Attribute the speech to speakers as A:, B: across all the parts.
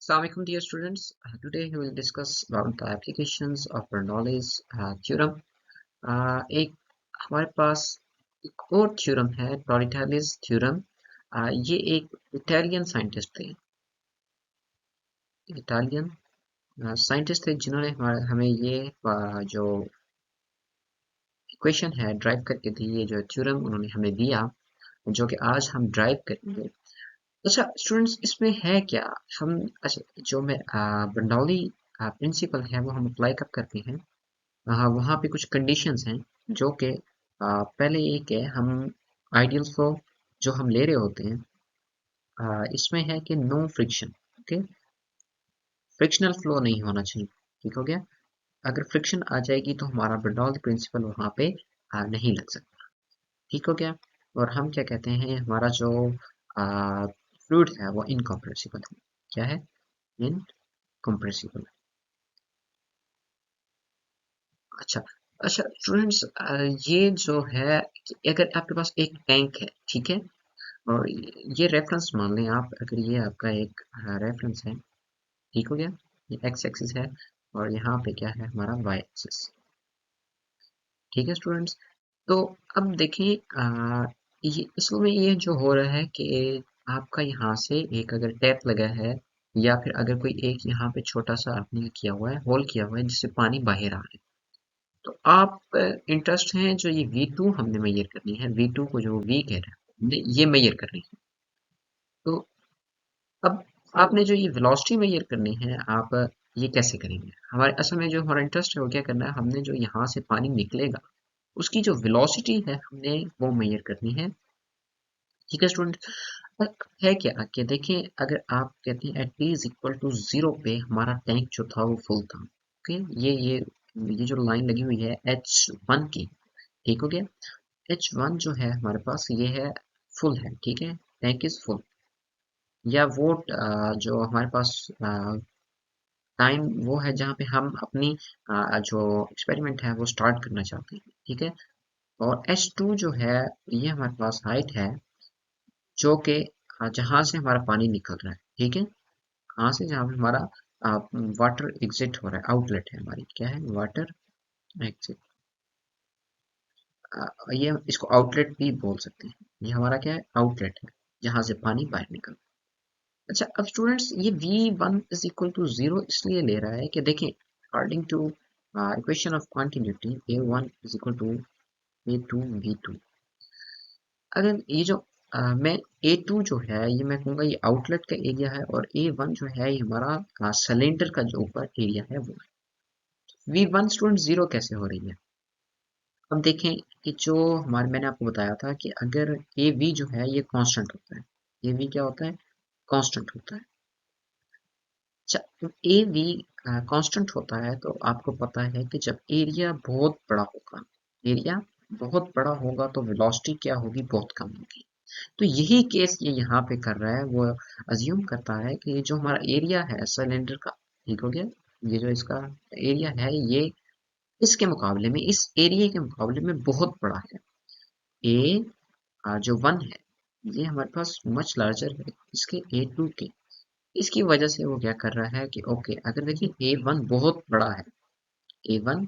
A: Assalamualaikum dear students. Today we will discuss about the applications of Bernoulli's theorem. एक हमारे पास एक और theorem है Bernoulli's थ्योरम। ये एक इटालियन साइंटिस्ट थे, इटालियन साइंटिस्ट थे जिन्होंने हमें ये जो इक्वेशन है ड्राइव करके दी, ये जो थ्योरम उन्होंने हमें दिया जो कि आज हम ड्राइव करेंगे। अच्छा स्टूडेंट्स, इसमें है क्या? हम अच्छा जो मैं बर्नौली प्रिंसिपल है वो हम अप्लाई कब करते हैं? हाँ, वहाँ पे कुछ कंडीशंस हैं जो कि पहले एक है, हम आइडियल फ्लो जो हम ले रहे होते हैं, इसमें है कि no friction. Okay, frictional flow नहीं होना चाहिए। ठीक हो गया? अगर फ्रिक्शन आ जाएगी तो हमारा बर्नौली प्रिंसिपल वहाँ पे नहीं लग सकता। ठीक हो गया? और हम क्या कहते हैं, हमारा जो फ्लूइड है वो इनकम्प्रेसिबल है। क्या है? इनकम्प्रेसिबल। अच्छा अच्छा स्टूडेंट्स, ये जो है कि अगर आपके पास एक टैंक है, ठीक है, और ये रेफरेंस मान लें आप, अगर ये आपका एक रेफरेंस है। ठीक हो गया? ये एक्स एक्सिस है और यहाँ पे क्या है हमारा वाई एक्सिस। ठीक है स्टूडेंट्स, तो अब देखिए ये इसमें ये जो हो रहा है कि आपका यहाँ से एक अगर टैप लगा है, या फिर अगर कोई एक यहाँ पे छोटा सा आपने किया हुआ है, होल किया हुआ है जिससे पानी बाहर आ रहा है, तो आप इंटरेस्ट हैं जो ये V2 हमने मेजर करनी है, V2 को जो V कह रहा है हमने ये मेजर करनी है। तो अब आपने जो ये वेलोसिटी मेजर करनी है, आप ये कैसे करेंगे? हमारे असल में जो हमारा इंटरेस्ट है वो क्या करना है, हमने जो यहाँ से पानी निकलेगा उसकी जो वेलोसिटी है हमने वो मेजर करनी है। ठीक है स्टूडेंट, है क्या कि देखें, अगर आप कहते हैं at t is equal to 0 पे हमारा टैंक जो था वो फुल था। ओके, ये जो लाइन लगी हुई है H1 की, ठीक हो गया? H1 जो है हमारे पास ये है, फुल है। ठीक है, टैंक इज फुल। या वो जो हमारे पास टाइम वो है जहाँ पे हम अपनी जो एक्सपेरिमेंट है वो स्टार्ट करना चाहते हैं। ठीक है, और H2 जो है ये हमारे पास हाइट है जो कि जहाँ से हमारा पानी निकल रहा है। ठीक है, कहाँ से? जहाँ पे हमारा वाटर एग्जिट हो रहा है, आउटलेट है हमारी, क्या है? Water exit. ये इसको आउटलेट भी बोल सकते हैं। ये हमारा क्या है? आउटलेट है जहाँ से पानी बाहर निकल। अच्छा अब स्टूडेंट्स, ये V1 इज इक्वल टू 0 इसलिए ले रहा है कि देखें, according to equation of continuity A1 is equal to A2 V2। अगर ये जो मैं A2 जो है ये मैं कहूँगा ये आउटलेट का एरिया है, और A1 जो है ये हमारा सिलेंडर का जो ऊपर एरिया है वो है। V1 स्टूडेंट 0 कैसे हो रही है? अब देखें कि जो हमारे मैंने आपको बताया था कि अगर AV जो है ये कांस्टेंट होता है। AV क्या होता है? कांस्टेंट होता है। अच्छा, ए वी कांस्टेंट होता है तो आपको पता है कि जब एरिया बहुत बड़ा होगा, एरिया बहुत बड़ा होगा तो वेलोसिटी क्या होगी? बहुत कम होगी। तो यही केस ये यहाँ पे कर रहा है, वो अज्यूम करता है कि जो हमारा एरिया है सिलेंडर का, ठीक हो गया, ये जो इसका एरिया है ये इसके मुकाबले में, इस एरिया के मुकाबले में बहुत बड़ा है। ए जो 1 है ये हमारे पास मच लार्जर है इसके A2 के। इसकी वजह से वो क्या कर रहा है कि ओके, अगर देखिए A1 बहुत बड़ा है, A1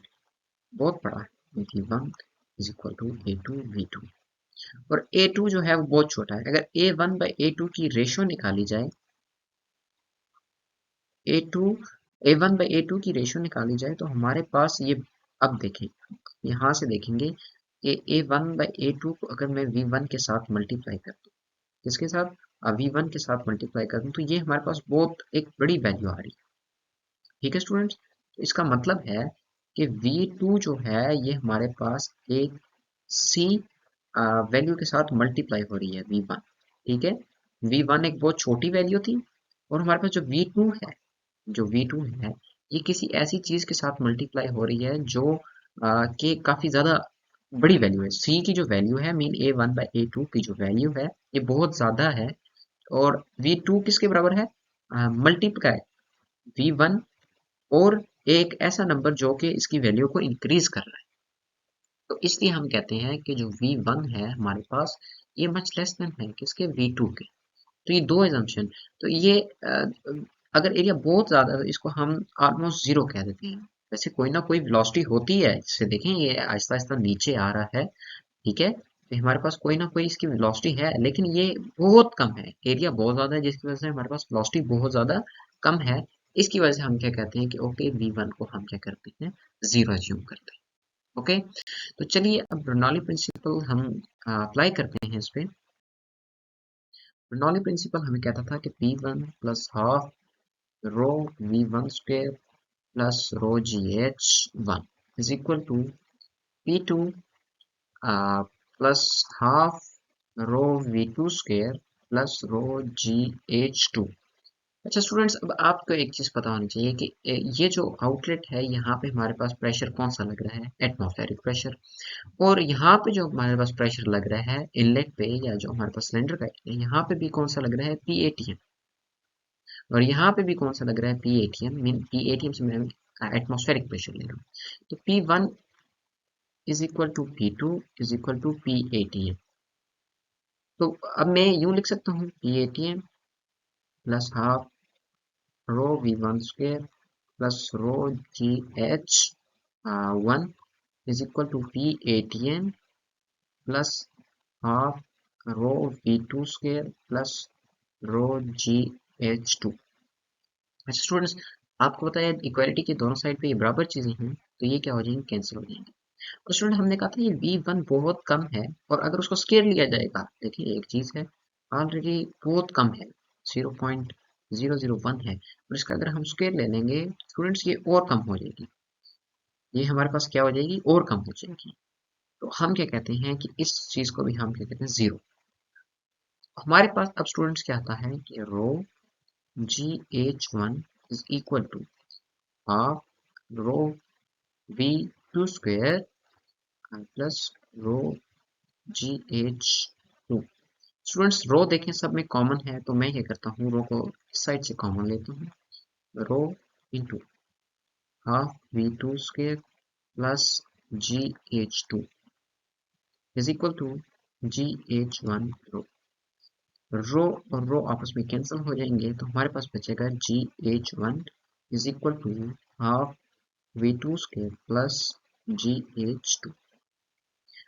A: बहुत बड़ा है, V1 is equal to A2 V2, और A2 जो है वो बहुत छोटा है। अगर A1 बाई A2 की रेशो निकाली जाए, A2 A1 बाई A2 की रेशो निकाली जाए तो हमारे पास ये, अब देखें, यहाँ से देखेंगे कि A1 बाई A2 को अगर मैं V1 के साथ मल्टीप्लाई कर दूँ, किसके साथ? V1 के साथ मल्टीप्लाई कर दूँ, तो ये हमारे पास बहुत एक बड़ी वैल्यू आ रही है। ठीक है स्टूडेंट्स, तो इसका मतलब है कि V2 जो है ये हमारे पास एक C वैल्यू के साथ मल्टीप्लाई हो रही है V1। ठीक है, V1 एक बहुत छोटी वैल्यू थी, और हमारे पास जो V2 है, जो V2 है ये किसी ऐसी चीज के साथ मल्टीप्लाई हो रही है जो कि काफी ज्यादा बड़ी वैल्यू है। C की जो वैल्यू है, मीन A1 बाई A2 की जो वैल्यू है ये बहुत ज्यादा है, और V2 किसके बराबर है? मल्टीप्लाई V1 और एक ऐसा नंबर जो कि इसकी वैल्यू को इंक्रीज कर रहा है। तो इसलिए हम कहते हैं कि जो V1 है हमारे पास ये मच लेस देन है किसके? V2 के। तो ये दो एजम्पशन, तो ये अगर एरिया बहुत ज्यादा है तो इसको हम ऑलमोस्ट जीरो कह देते हैं। वैसे कोई ना कोई वेलोसिटी होती है, जिससे देखें ये आहिस्ता आहिस्ता नीचे आ रहा है, ठीक है। तो हमारे पास कोई ना कोई इसकी वेलोसिटी है, लेकिन ये बहुत कम है, एरिया बहुत ज्यादा है, जिसकी वजह से हमारे पास वेलोसिटी बहुत ज्यादा कम है। इसकी वजह से हम क्या कहते हैं कि ओके v1 को हम क्या करते हैं, जीरो अज्यूम करते हैं। ओके, तो चलिए अब बर्नौली प्रिंसिपल हम अप्लाई करते हैं इस पे। बर्नौली प्रिंसिपल हमें कहता था कि p1 plus half rho v1 square plus rho gh1 is equal to p2 plus half rho v2 square plus rho gh2। अच्छा स्टूडेंट्स, अब आपको एक चीज पता होनी चाहिए कि ये जो आउटलेट है, यहाँ पे हमारे पास प्रेशर कौन सा लग रहा है, एटमॉस्फेरिक प्रेशर। और यहाँ पे जो हमारे पास प्रेशर लग रहा है इनलेट पे, या जो हमारे पास सिलेंडर का है, यहाँ पे भी कौन सा लग रहा है, पी और यहाँ पे भी कौन सा लग रहा है, पी मीन पी से मैं एटमॉस्फेरिक प्रेशर ले रहा हूँ। तो P1 is equal to P2 is equal to P. तो अब मैं यूं लिख सकता हूँ P plus half rho V1 square plus rho GH1 is equal to P plus half rho V2 square plus rho GH2। अच्छा स्टूडेंट्स, आपको पता है इक्वालिटी के दोनों साइड पे ये बराबर चीजें हैं, तो ये क्या हो जाएंगे, कैंसिल हो जाएंगे। और स्टूडेंट हमने कहा था ये v1 बहुत कम है, और अगर उसको स्केयर लिया जाएगा, देखिए एक चीज है ऑलरेडी बहुत कम है, 0.001 है, और इसका अगर हम स्केयर ले लेंगे स्टूडेंट्स, ये और कम हो जाएगी, ये हमारे पास क्या हो जाएगी, और कम हो जाएगी। तो हम क्या कहते हैं कि इस चीज को भी हम क्या कहते हैं, जीरो। हमारे पास अब स्टूडेंट्स क्या आता है कि rho GH1 is equal to half rho V2 square plus rho GH2। Students rho देखें सब में कॉमन है, तो मैं क्या करता हूँ, रो को इस साइड से कॉमन लेता हूँ, rho into half V2 square plus GH2 is equal to GH1 rho. Rho और रो आपस में कैंसिल हो जाएंगे, तो हमारे पास बचेगा GH1 is equal to half V2 square plus GH2।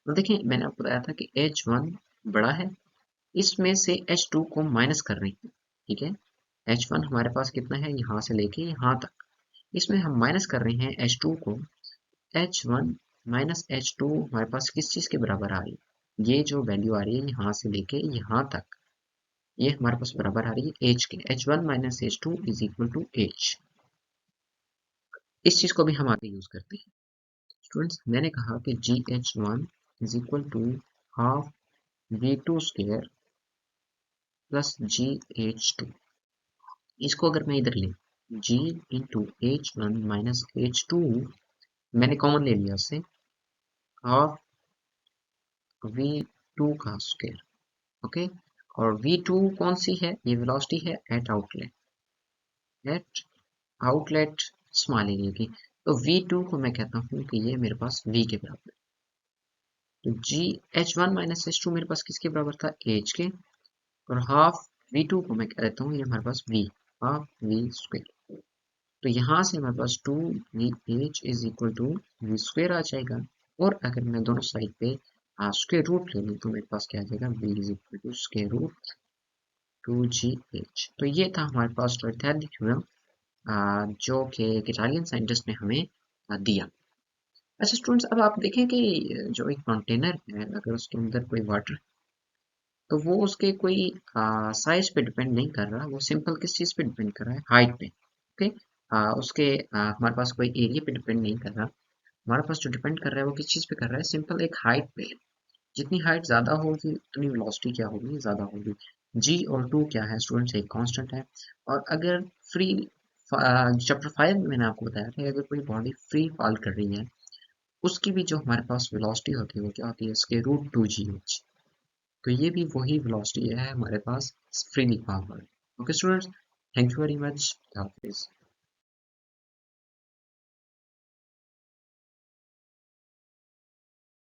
A: तो देखिए मैंने आपको बताया था कि H1 बड़ा है, इसमें से H2 को माइनस कर रहे हैं, ठीक है। H1 हमारे पास कितना है, यहाँ से लेके यहाँ तक, इसमें हम माइनस कर रहे हैं H2 को। H1 माइनस H2 हमारे पास किस चीज के बराबर आ रही है, ये जो वैल्यू आ रही है यहाँ से लेके यहाँ तक, ये हमारे पास बराबर आ रही है H के। H1 minus H2 is equal to H। इस चीज को भी हम आगे यूज करते हैं। स्टूडेंट्स मैंने कहा कि GH1 is equal to half V2 square plus GH2। इसको अगर मैं इधर ले, G into H1 minus H2, मैंने कॉमन ले लिया उससे, हाफ V2 का स्क्वायर, ओके। और V2 कौन सी है, ये वेलोसिटी है eight outlet, eight outlet small area की। तो V2 को मैं कहता हूँ कि ये मेरे पास V के बराबर है। तो जी H1 माइनस H2 मेरे पास किसके बराबर था, H के। और हाफ V2 को मैं कह देता हूँ ये हमारे पास V, हाफ V स्क्वायर। तो यहाँ से हमारे पास 2VH is equal to V square आ जाएगा। और अगर मैं दोनों साइड पे स्क्वायर रूट ले लूँ तो मेरे पास क्या आ जाएगा, V is equal to square root 2GH। तो ये था हमारे पास टॉयथेली थ्योरम, जो कि एक इटालियन साइंटिस्ट ने हमें दिया। अच्छा स्टूडेंट्स, अब आप देखें कि जो एक कंटेनर है, अगर उसके अंदर कोई वाटर, तो वो उसके कोई साइज पे डिपेंड नहीं कर रहा, वो सिंपल किस चीज़ पे डिपेंड कर रहा है, हाइट पे, ओके। उसके हमारे पास कोई एरिया पे डिपेंड नहीं कर रहा, हमारे पास जो डिपेंड कर रहा है वो किस चीज़ पे कर रहा है, सिंपल एक हाइट पे है। जितनी हाइट ज़्यादा होगी उतनी वेलोसिटी क्या होगी, ज़्यादा होगी। जी और टू क्या है स्टूडेंट्स, एक कांस्टेंट है। और अगर फ्री, चैप्टर 5 में मैंने आपको बताया था, अगर कोई बॉडी फ्री फॉल कर रही है, उसकी भी जो हमारे पास वेलोसिटी होती है वो क्या होती है, इसके रूट 2GH। तो ये भी वही वेलोसिटी है हमारे पास फ्रीली फॉल पर। Okay students, thank you very much.